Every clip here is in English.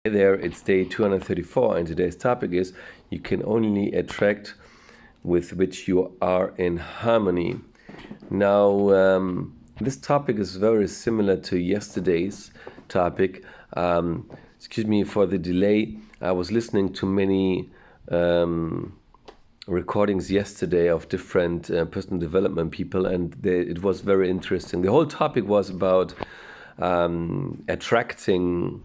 There, it's day 234, and today's topic is you can only attract with which you are in harmony. Now, this topic is very similar to yesterday's topic. Excuse me for the delay. I was listening to many recordings yesterday of different personal development people, and it was very interesting. The whole topic was about attracting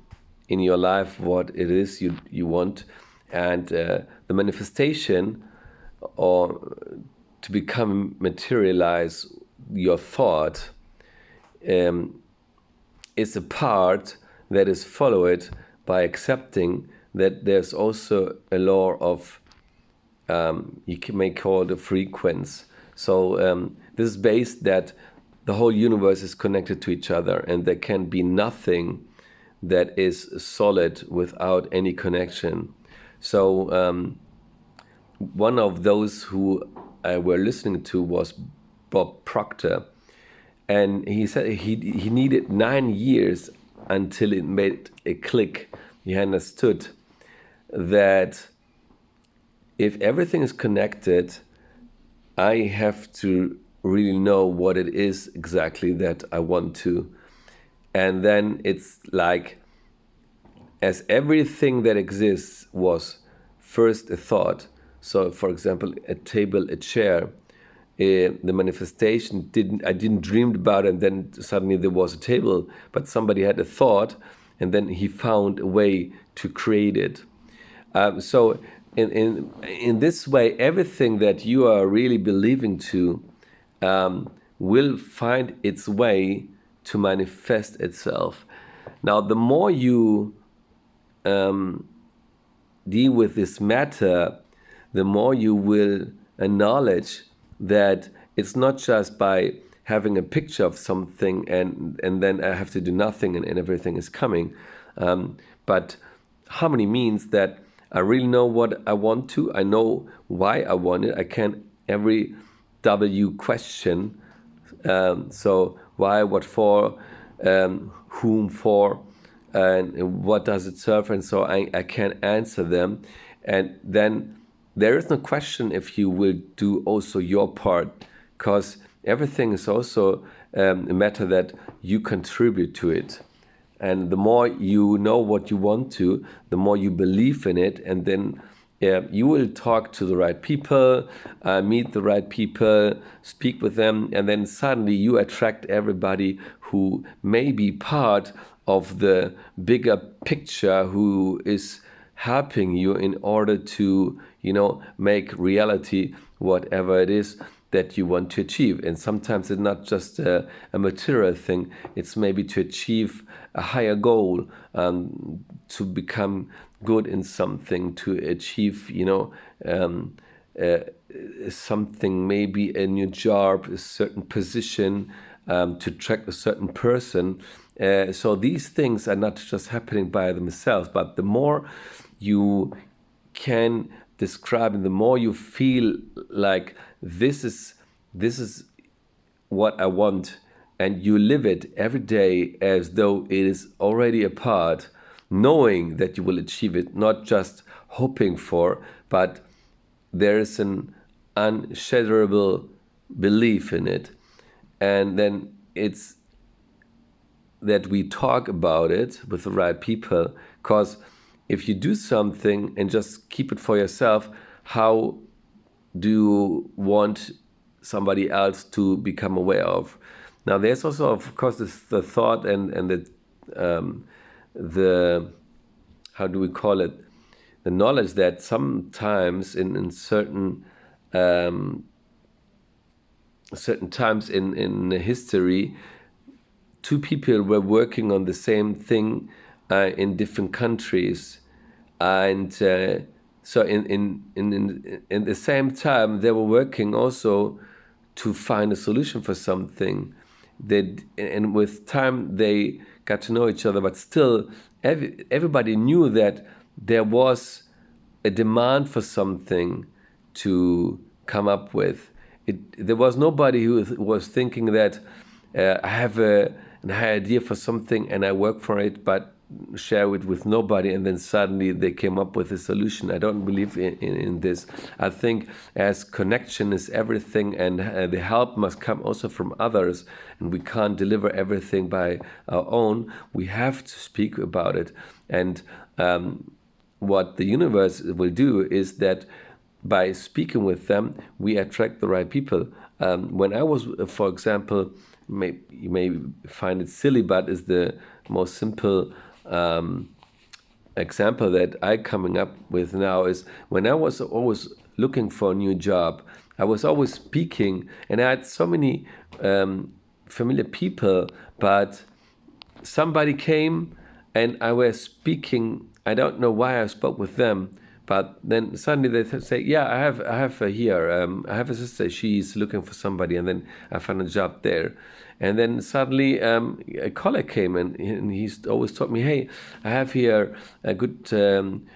in your life what it is you want, and the manifestation, or to become materialize your thought, is a part that is followed by accepting that there's also a law of may call it a frequency. So this is based that the whole universe is connected to each other, and there can be nothing that is solid without any connection. So one of those who I were listening to was Bob Proctor, and he said he needed 9 years until it made a click. He understood that if everything is connected, I have to really know what it is exactly that I want to. And then it's like, as everything that exists was first a thought. So, for example, a table, a chair, the manifestation I didn't dream about it, and then suddenly there was a table, but somebody had a thought, and then he found a way to create it. So in this way, everything that you are really believing to will find its way to manifest itself. Now, the more you deal with this matter, the more you will acknowledge that it's not just by having a picture of something and then I have to do nothing and everything is coming. But harmony means that I really know what I want to. I know why I want it. I can every W question. So why, what for, whom for, and what does it serve? And so I can answer them. And then there is no question if you will do also your part, because everything is also a matter that you contribute to it. And the more you know what you want to, the more you believe in it, and then you will talk to the right people, meet the right people, speak with them, and then suddenly you attract everybody who may be part of the bigger picture, who is helping you in order to, make reality whatever it is that you want to achieve. And sometimes it's not just a material thing, it's maybe to achieve a higher goal, to become good in something, to achieve, something, maybe a new job, a certain position, to attract a certain person. So these things are not just happening by themselves, but the more you can describe and the more you feel like this is what I want, and you live it every day as though it is already a part, knowing that you will achieve it, not just hoping for, but there is an unshakable belief in it. And then it's that we talk about it with the right people, because if you do something and just keep it for yourself, how do you want somebody else to become aware of? Now, there's also, of course, the thought and the how do we call it? The knowledge that sometimes in certain times in history, two people were working on the same thing in different countries, and so in the same time they were working also to find a solution for something. And with time they got to know each other, but still everybody knew that there was a demand for something to come up with. There was nobody who was thinking that I have an idea for something and I work for it, but share it with nobody, and then suddenly they came up with a solution. I don't believe in this. I think as connection is everything, and the help must come also from others, and we can't deliver everything by our own. We have to speak about it. And what the universe will do is that by speaking with them, we attract the right people. When I was, for example, you may find it silly, but is the most simple example that I coming up with now is when I was always looking for a new job, I was always speaking, and I had so many familiar people, but somebody came and I was speaking. I don't know why I spoke with them, but then suddenly they say, "Yeah, I have her here. I have a sister. She's looking for somebody," and then I found a job there. And then suddenly a colleague came and he's always told me, "Hey, I have here a good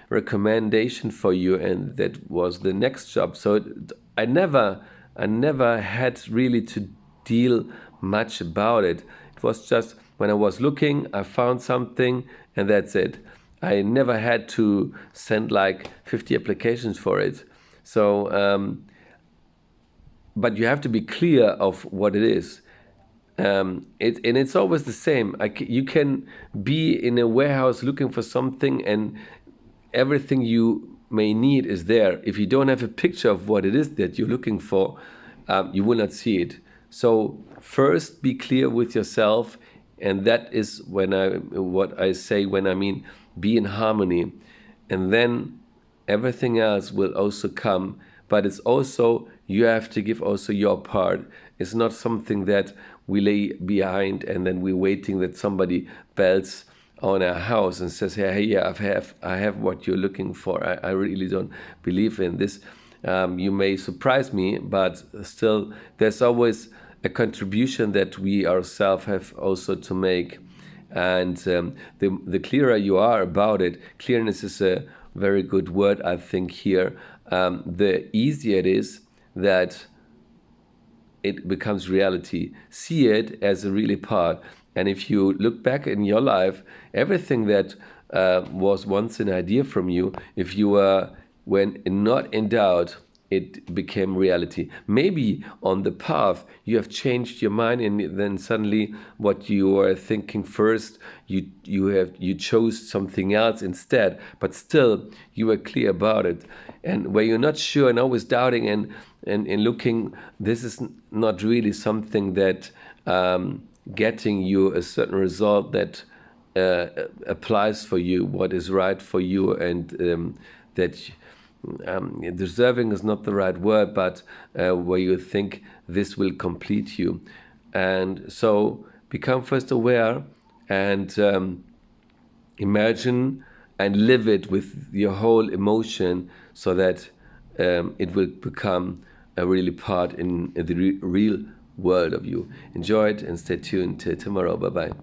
recommendation for you," and that was the next job. So I never had really to deal much about it. It was just when I was looking, I found something, and that's it. I never had to send like 50 applications for it. So, but you have to be clear of what it is. And it's always the same. You can be in a warehouse looking for something, and everything you may need is there. If you don't have a picture of what it is that you're looking for, you will not see it. So first, be clear with yourself, and that is what I say when I mean be in harmony, and then everything else will also come. But it's also you have to give also your part. It's not something that we lay behind and then we're waiting that somebody bells on our house and says, "Hey, yeah, I have what you're looking for." I really don't believe in this. You may surprise me, but still, there's always a contribution that we ourselves have also to make. And the clearer you are about it, clearness is a very good word, I think, here. The easier it is that it becomes reality. See it as a really part. And if you look back in your life, everything that was once an idea from you, if you were, when not in doubt, it became reality. Maybe on the path you have changed your mind, and then suddenly what you were thinking first, you chose something else instead. But still, you were clear about it. And where you're not sure and always doubting and looking, this is not really something that getting you a certain result that applies for you, what is right for you, and that deserving is not the right word, but where you think this will complete you. And so become first aware and imagine and live it with your whole emotion, so that it will become a really part in the real world of you. Enjoy it and stay tuned till tomorrow. Bye bye.